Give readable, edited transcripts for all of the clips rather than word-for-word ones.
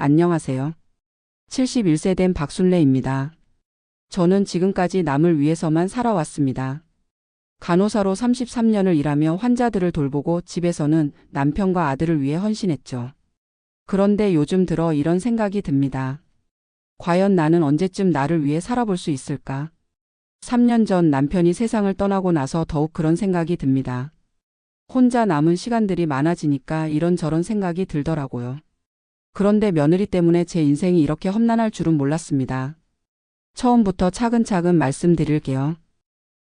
안녕하세요. 71세 된 박순례입니다. 저는 지금까지 남을 위해서만 살아왔습니다. 간호사로 33년을 일하며 환자들을 돌보고 집에서는 남편과 아들을 위해 헌신했죠. 그런데 요즘 들어 이런 생각이 듭니다. 과연 나는 언제쯤 나를 위해 살아볼 수 있을까? 3년 전 남편이 세상을 떠나고 나서 더욱 그런 생각이 듭니다. 혼자 남은 시간들이 많아지니까 이런저런 생각이 들더라고요. 그런데 며느리 때문에 제 인생이 이렇게 험난할 줄은 몰랐습니다. 처음부터 차근차근 말씀드릴게요.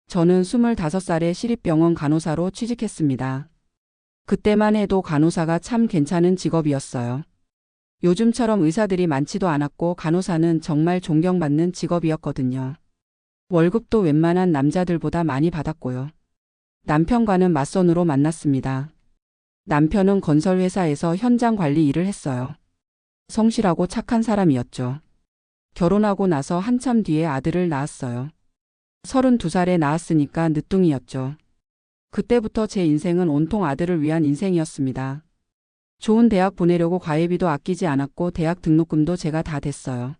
저는 25살에 시립병원 간호사로 취직했습니다. 그때만 해도 간호사가 참 괜찮은 직업이었어요. 요즘처럼 의사들이 많지도 않았고 간호사는 정말 존경받는 직업이었거든요. 월급도 웬만한 남자들보다 많이 받았고요. 남편과는 맞선으로 만났습니다. 남편은 건설회사에서 현장 관리 일을 했어요. 성실하고 착한 사람이었죠. 결혼하고 나서 한참 뒤에 아들을 낳았어요. 32살에 낳았으니까 늦둥이였죠. 그때부터 제 인생은 온통 아들을 위한 인생이었습니다. 좋은 대학 보내려고 과외비도 아끼지 않았고 대학 등록금도 제가 다 댔어요.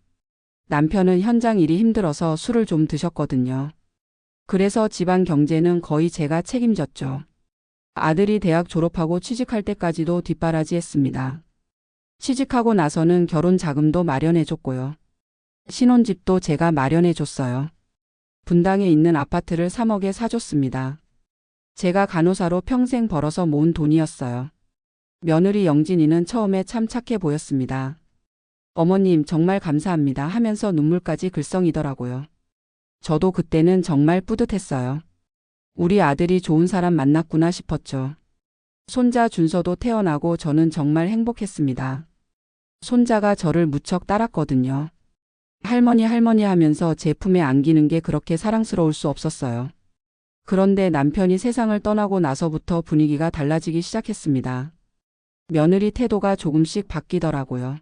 남편은 현장 일이 힘들어서 술을 좀 드셨거든요. 그래서 집안 경제는 거의 제가 책임졌죠. 아들이 대학 졸업하고 취직할 때까지도 뒷바라지했습니다. 취직하고 나서는 결혼 자금도 마련해줬고요. 신혼집도 제가 마련해줬어요. 분당에 있는 아파트를 3억에 사줬습니다. 제가 간호사로 평생 벌어서 모은 돈이었어요. 며느리 영진이는 처음에 참 착해 보였습니다. 어머님 정말 감사합니다 하면서 눈물까지 글썽이더라고요. 저도 그때는 정말 뿌듯했어요. 우리 아들이 좋은 사람 만났구나 싶었죠. 손자 준서도 태어나고 저는 정말 행복했습니다. 손자가 저를 무척 따랐거든요. 할머니 할머니 하면서 제 품에 안기는 게 그렇게 사랑스러울 수 없었어요. 그런데 남편이 세상을 떠나고 나서부터 분위기가 달라지기 시작했습니다. 며느리 태도가 조금씩 바뀌더라고요.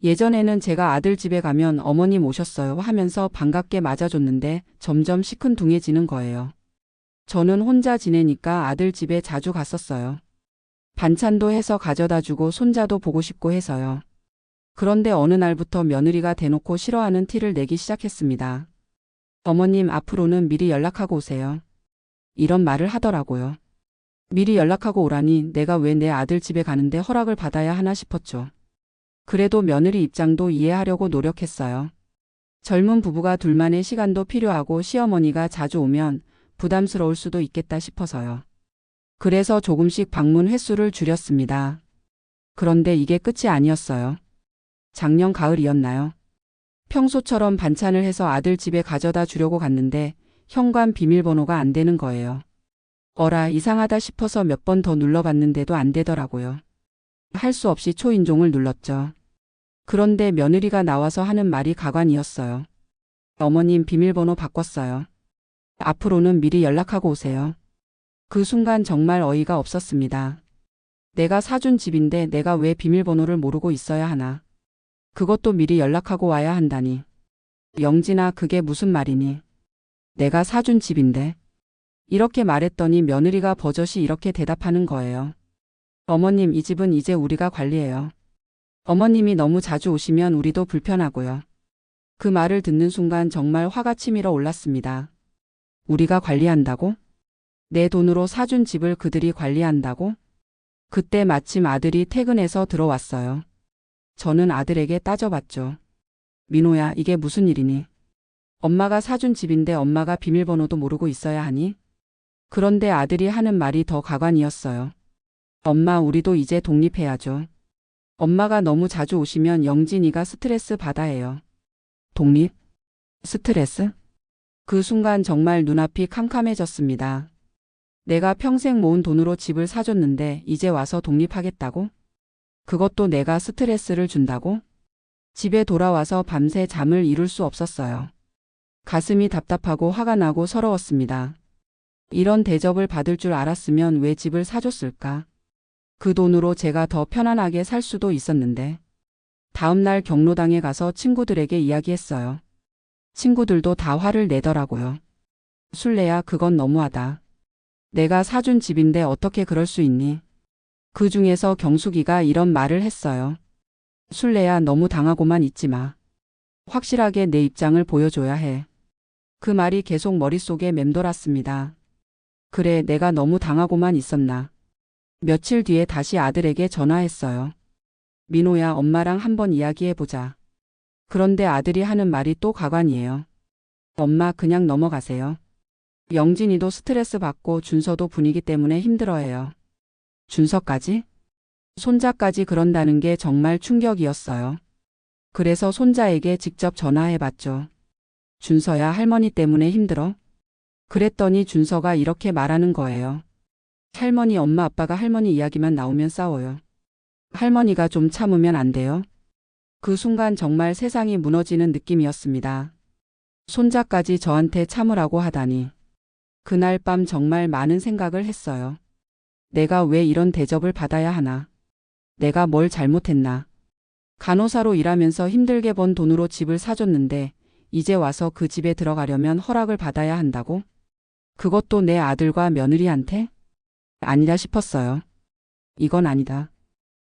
예전에는 제가 아들 집에 가면 어머님 오셨어요 하면서 반갑게 맞아줬는데 점점 시큰둥해지는 거예요. 저는 혼자 지내니까 아들 집에 자주 갔었어요. 반찬도 해서 가져다 주고 손자도 보고 싶고 해서요. 그런데 어느 날부터 며느리가 대놓고 싫어하는 티를 내기 시작했습니다. 어머님 앞으로는 미리 연락하고 오세요. 이런 말을 하더라고요. 미리 연락하고 오라니 내가 왜 내 아들 집에 가는데 허락을 받아야 하나 싶었죠. 그래도 며느리 입장도 이해하려고 노력했어요. 젊은 부부가 둘만의 시간도 필요하고 시어머니가 자주 오면 부담스러울 수도 있겠다 싶어서요. 그래서 조금씩 방문 횟수를 줄였습니다. 그런데 이게 끝이 아니었어요. 작년 가을이었나요? 평소처럼 반찬을 해서 아들 집에 가져다 주려고 갔는데 현관 비밀번호가 안 되는 거예요. 어라 이상하다 싶어서 몇 번 더 눌러봤는데도 안 되더라고요. 할 수 없이 초인종을 눌렀죠. 그런데 며느리가 나와서 하는 말이 가관이었어요. 어머님 비밀번호 바꿨어요. 앞으로는 미리 연락하고 오세요. 그 순간 정말 어이가 없었습니다. 내가 사준 집인데 내가 왜 비밀번호를 모르고 있어야 하나. 그것도 미리 연락하고 와야 한다니. 영진아 그게 무슨 말이니. 내가 사준 집인데. 이렇게 말했더니 며느리가 버젓이 이렇게 대답하는 거예요. 어머님 이 집은 이제 우리가 관리해요. 어머님이 너무 자주 오시면 우리도 불편하고요. 그 말을 듣는 순간 정말 화가 치밀어 올랐습니다. 우리가 관리한다고? 내 돈으로 사준 집을 그들이 관리한다고? 그때 마침 아들이 퇴근해서 들어왔어요. 저는 아들에게 따져봤죠. 민호야 이게 무슨 일이니? 엄마가 사준 집인데 엄마가 비밀번호도 모르고 있어야 하니? 그런데 아들이 하는 말이 더 가관이었어요. 엄마 우리도 이제 독립해야죠. 엄마가 너무 자주 오시면 영진이가 스트레스 받아 해요. 독립? 스트레스? 그 순간 정말 눈앞이 캄캄해졌습니다. 내가 평생 모은 돈으로 집을 사줬는데 이제 와서 독립하겠다고? 그것도 내가 스트레스를 준다고? 집에 돌아와서 밤새 잠을 이룰 수 없었어요. 가슴이 답답하고 화가 나고 서러웠습니다. 이런 대접을 받을 줄 알았으면 왜 집을 사줬을까? 그 돈으로 제가 더 편안하게 살 수도 있었는데. 다음날 경로당에 가서 친구들에게 이야기했어요. 친구들도 다 화를 내더라고요. 순례야 그건 너무하다. 내가 사준 집인데 어떻게 그럴 수 있니? 그 중에서 경숙이가 이런 말을 했어요. 술래야 너무 당하고만 있지 마. 확실하게 내 입장을 보여줘야 해. 그 말이 계속 머릿속에 맴돌았습니다. 그래, 내가 너무 당하고만 있었나. 며칠 뒤에 다시 아들에게 전화했어요. 민호야, 엄마랑 한번 이야기해보자. 그런데 아들이 하는 말이 또 가관이에요. 엄마, 그냥 넘어가세요. 영진이도 스트레스 받고 준서도 분위기 때문에 힘들어해요. 준서까지? 손자까지 그런다는 게 정말 충격이었어요. 그래서 손자에게 직접 전화해봤죠. 준서야, 할머니 때문에 힘들어? 그랬더니 준서가 이렇게 말하는 거예요. 할머니, 엄마 아빠가 할머니 이야기만 나오면 싸워요. 할머니가 좀 참으면 안 돼요? 그 순간 정말 세상이 무너지는 느낌이었습니다. 손자까지 저한테 참으라고 하다니. 그날 밤 정말 많은 생각을 했어요. 내가 왜 이런 대접을 받아야 하나? 내가 뭘 잘못했나? 간호사로 일하면서 힘들게 번 돈으로 집을 사줬는데 이제 와서 그 집에 들어가려면 허락을 받아야 한다고? 그것도 내 아들과 며느리한테? 아니다 싶었어요. 이건 아니다.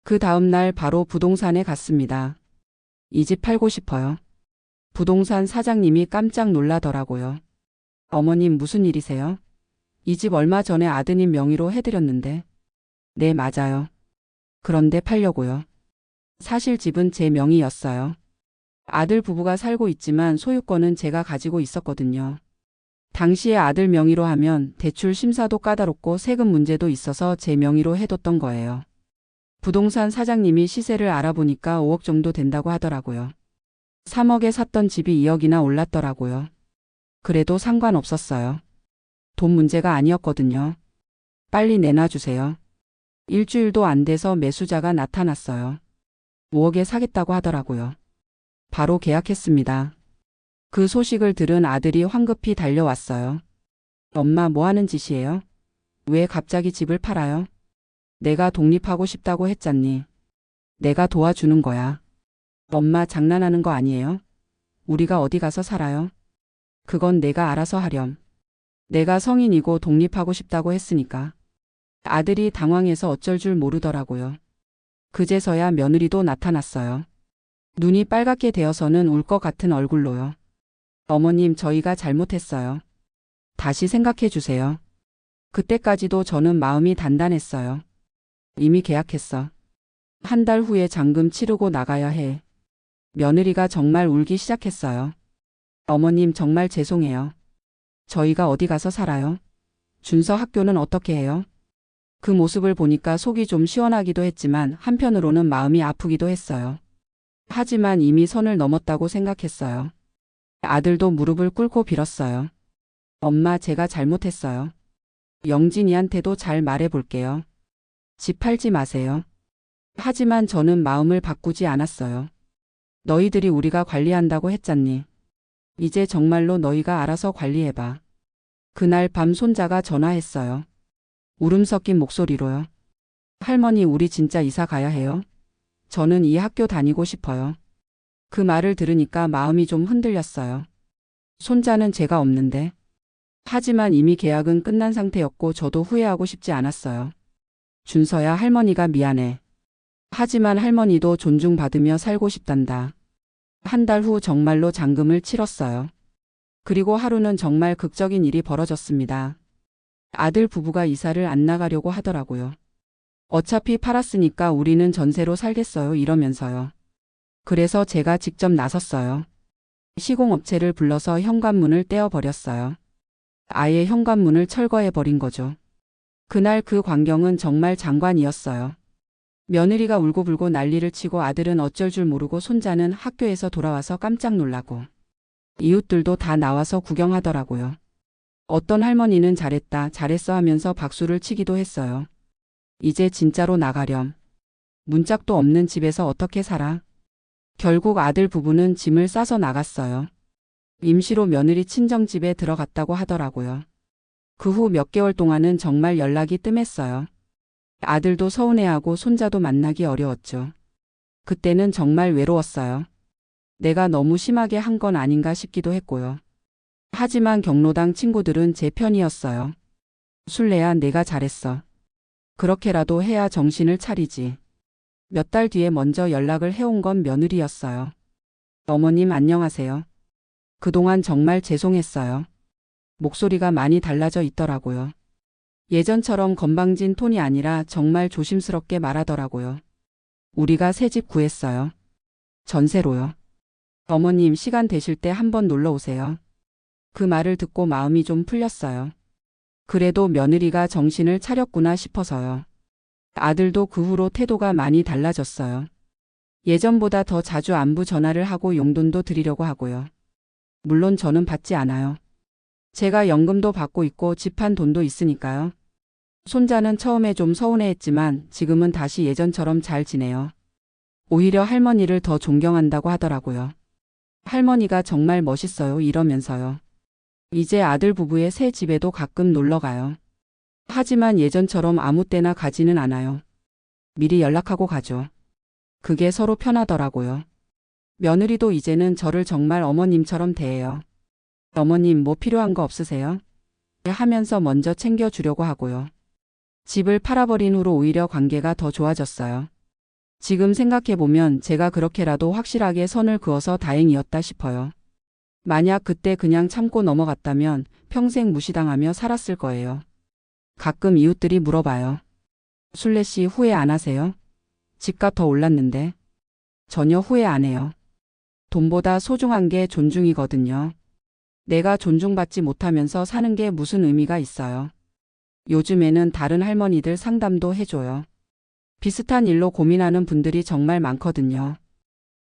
그 다음 날 바로 부동산에 갔습니다. 이 집 팔고 싶어요. 부동산 사장님이 깜짝 놀라더라고요. 어머님, 무슨 일이세요? 이 집 얼마 전에 아드님 명의로 해드렸는데. 네, 맞아요. 그런데 팔려고요. 사실 집은 제 명의였어요. 아들 부부가 살고 있지만 소유권은 제가 가지고 있었거든요. 당시에 아들 명의로 하면 대출 심사도 까다롭고 세금 문제도 있어서 제 명의로 해뒀던 거예요. 부동산 사장님이 시세를 알아보니까 5억 정도 된다고 하더라고요. 3억에 샀던 집이 2억이나 올랐더라고요. 그래도 상관없었어요. 돈 문제가 아니었거든요. 빨리 내놔주세요. 일주일도 안 돼서 매수자가 나타났어요. 5억에 사겠다고 하더라고요. 바로 계약했습니다. 그 소식을 들은 아들이 황급히 달려왔어요. 엄마, 뭐 하는 짓이에요? 왜 갑자기 집을 팔아요? 내가 독립하고 싶다고 했잖니. 내가 도와주는 거야. 엄마, 장난하는 거 아니에요? 우리가 어디 가서 살아요? 그건 내가 알아서 하렴. 내가 성인이고 독립하고 싶다고 했으니까. 아들이 당황해서 어쩔 줄 모르더라고요. 그제서야 며느리도 나타났어요. 눈이 빨갛게 되어서는 울 것 같은 얼굴로요. 어머님, 저희가 잘못했어요. 다시 생각해 주세요. 그때까지도 저는 마음이 단단했어요. 이미 계약했어. 한 달 후에 잔금 치르고 나가야 해. 며느리가 정말 울기 시작했어요. 어머님, 정말 죄송해요. 저희가 어디 가서 살아요? 준서 학교는 어떻게 해요? 그 모습을 보니까 속이 좀 시원하기도 했지만 한편으로는 마음이 아프기도 했어요. 하지만 이미 선을 넘었다고 생각했어요. 아들도 무릎을 꿇고 빌었어요. 엄마, 제가 잘못했어요. 영진이한테도 잘 말해볼게요. 집 팔지 마세요. 하지만 저는 마음을 바꾸지 않았어요. 너희들이 우리가 관리한다고 했잖니. 이제 정말로 너희가 알아서 관리해봐. 그날 밤 손자가 전화했어요. 울음 섞인 목소리로요. 할머니, 우리 진짜 이사 가야 해요? 저는 이 학교 다니고 싶어요. 그 말을 들으니까 마음이 좀 흔들렸어요. 손자는 제가 없는데. 하지만 이미 계약은 끝난 상태였고 저도 후회하고 싶지 않았어요. 준서야, 할머니가 미안해. 하지만 할머니도 존중받으며 살고 싶단다. 한 달 후 정말로 잔금을 치렀어요. 그리고 하루는 정말 극적인 일이 벌어졌습니다. 아들 부부가 이사를 안 나가려고 하더라고요. 어차피 팔았으니까 우리는 전세로 살겠어요, 이러면서요. 그래서 제가 직접 나섰어요. 시공업체를 불러서 현관문을 떼어버렸어요. 아예 현관문을 철거해버린 거죠. 그날 그 광경은 정말 장관이었어요. 며느리가 울고불고 난리를 치고 아들은 어쩔 줄 모르고 손자는 학교에서 돌아와서 깜짝 놀라고 이웃들도 다 나와서 구경하더라고요. 어떤 할머니는 잘했다, 잘했어 하면서 박수를 치기도 했어요. 이제 진짜로 나가렴. 문짝도 없는 집에서 어떻게 살아? 결국 아들 부부는 짐을 싸서 나갔어요. 임시로 며느리 친정집에 들어갔다고 하더라고요. 그 후 몇 개월 동안은 정말 연락이 뜸했어요. 아들도 서운해하고 손자도 만나기 어려웠죠. 그때는 정말 외로웠어요. 내가 너무 심하게 한 건 아닌가 싶기도 했고요. 하지만 경로당 친구들은 제 편이었어요. 술래야, 내가 잘했어. 그렇게라도 해야 정신을 차리지. 몇 달 뒤에 먼저 연락을 해온 건 며느리였어요. 어머님 안녕하세요. 그동안 정말 죄송했어요. 목소리가 많이 달라져 있더라고요. 예전처럼 건방진 톤이 아니라 정말 조심스럽게 말하더라고요. 우리가 새 집 구했어요. 전세로요. 어머님 시간 되실 때 한번 놀러 오세요. 그 말을 듣고 마음이 좀 풀렸어요. 그래도 며느리가 정신을 차렸구나 싶어서요. 아들도 그 후로 태도가 많이 달라졌어요. 예전보다 더 자주 안부 전화를 하고 용돈도 드리려고 하고요. 물론 저는 받지 않아요. 제가 연금도 받고 있고 집 한 돈도 있으니까요. 손자는 처음에 좀 서운해했지만 지금은 다시 예전처럼 잘 지내요. 오히려 할머니를 더 존경한다고 하더라고요. 할머니가 정말 멋있어요 이러면서요. 이제 아들 부부의 새 집에도 가끔 놀러 가요. 하지만 예전처럼 아무 때나 가지는 않아요. 미리 연락하고 가죠. 그게 서로 편하더라고요. 며느리도 이제는 저를 정말 어머님처럼 대해요. 어머님 뭐 필요한 거 없으세요? 하면서 먼저 챙겨주려고 하고요. 집을 팔아버린 후로 오히려 관계가 더 좋아졌어요. 지금 생각해보면 제가 그렇게라도 확실하게 선을 그어서 다행이었다 싶어요. 만약 그때 그냥 참고 넘어갔다면 평생 무시당하며 살았을 거예요. 가끔 이웃들이 물어봐요. 순례 씨 후회 안 하세요? 집값 더 올랐는데. 전혀 후회 안 해요. 돈보다 소중한 게 존중이거든요. 내가 존중받지 못하면서 사는 게 무슨 의미가 있어요. 요즘에는 다른 할머니들 상담도 해줘요. 비슷한 일로 고민하는 분들이 정말 많거든요.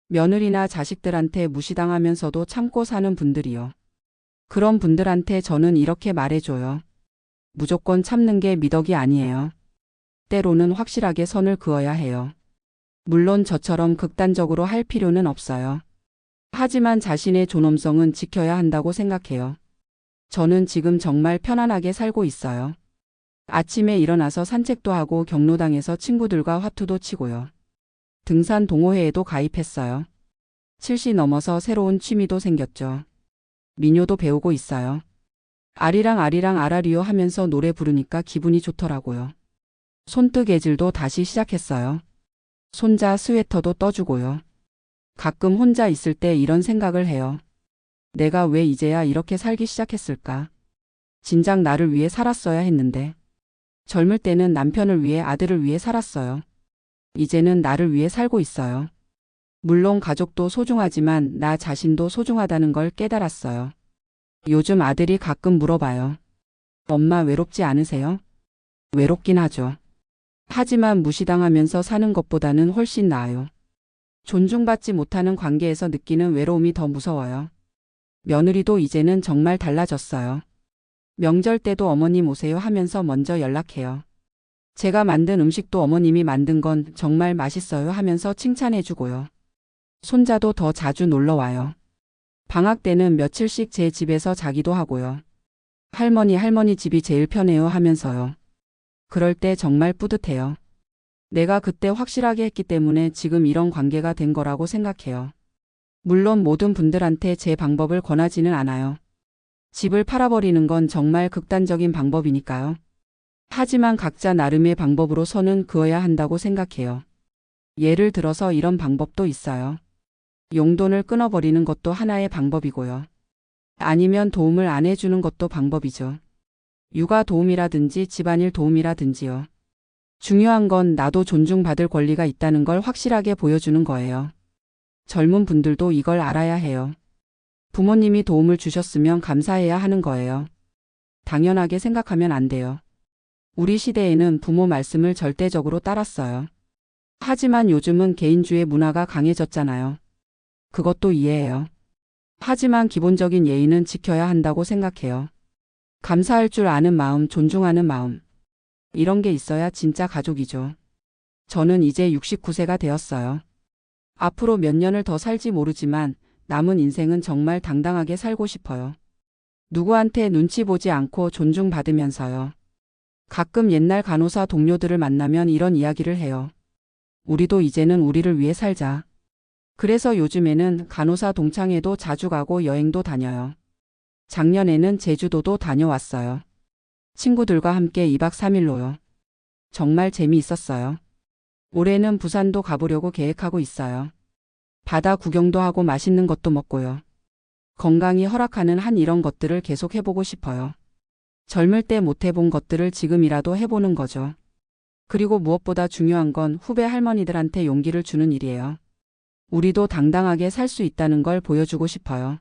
며느리나 자식들한테 무시당하면서도 참고 사는 분들이요. 그런 분들한테 저는 이렇게 말해줘요. 무조건 참는 게 미덕이 아니에요. 때로는 확실하게 선을 그어야 해요. 물론 저처럼 극단적으로 할 필요는 없어요. 하지만 자신의 존엄성은 지켜야 한다고 생각해요. 저는 지금 정말 편안하게 살고 있어요. 아침에 일어나서 산책도 하고 경로당에서 친구들과 화투도 치고요. 등산 동호회에도 가입했어요. 70 넘어서 새로운 취미도 생겼죠. 민요도 배우고 있어요. 아리랑 아리랑 아라리요 하면서 노래 부르니까 기분이 좋더라고요. 손뜨개질도 다시 시작했어요. 손자 스웨터도 떠주고요. 가끔 혼자 있을 때 이런 생각을 해요. 내가 왜 이제야 이렇게 살기 시작했을까? 진작 나를 위해 살았어야 했는데. 젊을 때는 남편을 위해 아들을 위해 살았어요. 이제는 나를 위해 살고 있어요. 물론 가족도 소중하지만 나 자신도 소중하다는 걸 깨달았어요. 요즘 아들이 가끔 물어봐요. 엄마 외롭지 않으세요? 외롭긴 하죠. 하지만 무시당하면서 사는 것보다는 훨씬 나아요. 존중받지 못하는 관계에서 느끼는 외로움이 더 무서워요. 며느리도 이제는 정말 달라졌어요. 명절 때도 어머님 오세요 하면서 먼저 연락해요. 제가 만든 음식도 어머님이 만든 건 정말 맛있어요 하면서 칭찬해주고요. 손자도 더 자주 놀러 와요. 방학 때는 며칠씩 제 집에서 자기도 하고요. 할머니 집이 제일 편해요 하면서요. 그럴 때 정말 뿌듯해요. 내가 그때 확실하게 했기 때문에 지금 이런 관계가 된 거라고 생각해요. 물론 모든 분들한테 제 방법을 권하지는 않아요. 집을 팔아버리는 건 정말 극단적인 방법이니까요. 하지만 각자 나름의 방법으로 선은 그어야 한다고 생각해요. 예를 들어서 이런 방법도 있어요. 용돈을 끊어버리는 것도 하나의 방법이고요. 아니면 도움을 안 해주는 것도 방법이죠. 육아 도움이라든지 집안일 도움이라든지요. 중요한 건 나도 존중받을 권리가 있다는 걸 확실하게 보여주는 거예요. 젊은 분들도 이걸 알아야 해요. 부모님이 도움을 주셨으면 감사해야 하는 거예요. 당연하게 생각하면 안 돼요. 우리 시대에는 부모 말씀을 절대적으로 따랐어요. 하지만 요즘은 개인주의 문화가 강해졌잖아요. 그것도 이해해요. 하지만 기본적인 예의는 지켜야 한다고 생각해요. 감사할 줄 아는 마음, 존중하는 마음. 이런 게 있어야 진짜 가족이죠. 저는 이제 69세가 되었어요. 앞으로 몇 년을 더 살지 모르지만 남은 인생은 정말 당당하게 살고 싶어요. 누구한테 눈치 보지 않고 존중받으면서요. 가끔 옛날 간호사 동료들을 만나면 이런 이야기를 해요. 우리도 이제는 우리를 위해 살자. 그래서 요즘에는 간호사 동창회도 자주 가고 여행도 다녀요. 작년에는 제주도도 다녀왔어요. 친구들과 함께 2박 3일로요. 정말 재미있었어요. 올해는 부산도 가보려고 계획하고 있어요. 바다 구경도 하고 맛있는 것도 먹고요. 건강이 허락하는 한 이런 것들을 계속 해보고 싶어요. 젊을 때 못 해본 것들을 지금이라도 해보는 거죠. 그리고 무엇보다 중요한 건 후배 할머니들한테 용기를 주는 일이에요. 우리도 당당하게 살 수 있다는 걸 보여주고 싶어요.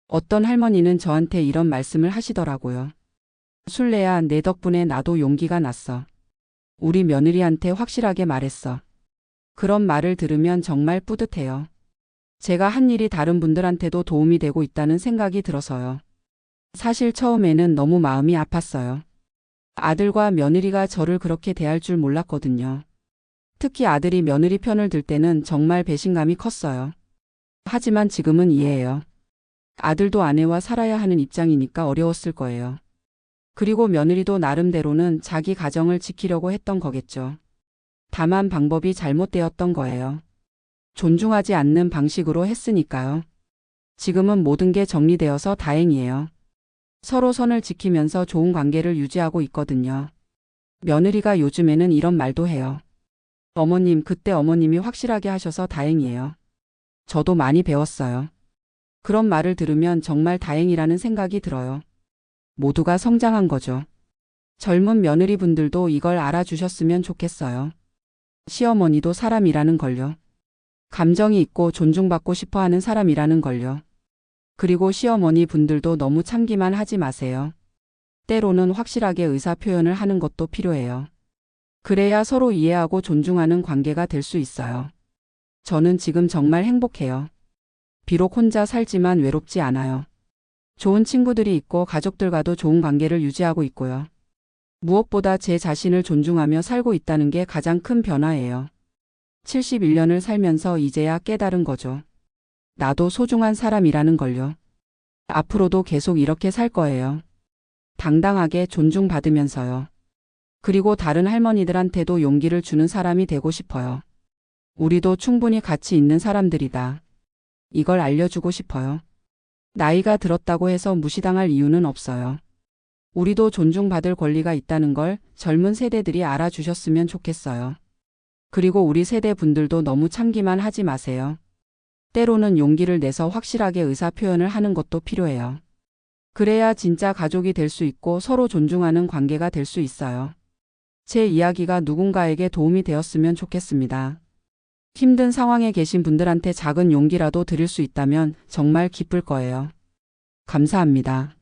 어떤 할머니는 저한테 이런 말씀을 하시더라고요. 술래야, 내 덕분에 나도 용기가 났어. 우리 며느리한테 확실하게 말했어. 그런 말을 들으면 정말 뿌듯해요. 제가 한 일이 다른 분들한테도 도움이 되고 있다는 생각이 들어서요. 사실 처음에는 너무 마음이 아팠어요. 아들과 며느리가 저를 그렇게 대할 줄 몰랐거든요. 특히 아들이 며느리 편을 들 때는 정말 배신감이 컸어요. 하지만 지금은 이해해요. 아들도 아내와 살아야 하는 입장이니까 어려웠을 거예요. 그리고 며느리도 나름대로는 자기 가정을 지키려고 했던 거겠죠. 다만 방법이 잘못되었던 거예요. 존중하지 않는 방식으로 했으니까요. 지금은 모든 게 정리되어서 다행이에요. 서로 선을 지키면서 좋은 관계를 유지하고 있거든요. 며느리가 요즘에는 이런 말도 해요. 어머님, 그때 어머님이 확실하게 하셔서 다행이에요. 저도 많이 배웠어요. 그런 말을 들으면 정말 다행이라는 생각이 들어요. 모두가 성장한 거죠. 젊은 며느리분들도 이걸 알아주셨으면 좋겠어요. 시어머니도 사람이라는 걸요. 감정이 있고 존중받고 싶어 하는 사람이라는 걸요. 그리고 시어머니 분들도 너무 참기만 하지 마세요. 때로는 확실하게 의사 표현을 하는 것도 필요해요. 그래야 서로 이해하고 존중하는 관계가 될 수 있어요. 저는 지금 정말 행복해요. 비록 혼자 살지만 외롭지 않아요. 좋은 친구들이 있고 가족들과도 좋은 관계를 유지하고 있고요. 무엇보다 제 자신을 존중하며 살고 있다는 게 가장 큰 변화예요. 71년을 살면서 이제야 깨달은 거죠. 나도 소중한 사람이라는 걸요. 앞으로도 계속 이렇게 살 거예요. 당당하게 존중받으면서요. 그리고 다른 할머니들한테도 용기를 주는 사람이 되고 싶어요. 우리도 충분히 가치 있는 사람들이다. 이걸 알려주고 싶어요. 나이가 들었다고 해서 무시당할 이유는 없어요. 우리도 존중받을 권리가 있다는 걸 젊은 세대들이 알아주셨으면 좋겠어요. 그리고 우리 세대 분들도 너무 참기만 하지 마세요. 때로는 용기를 내서 확실하게 의사 표현을 하는 것도 필요해요. 그래야 진짜 가족이 될 수 있고 서로 존중하는 관계가 될 수 있어요. 제 이야기가 누군가에게 도움이 되었으면 좋겠습니다. 힘든 상황에 계신 분들한테 작은 용기라도 드릴 수 있다면 정말 기쁠 거예요. 감사합니다.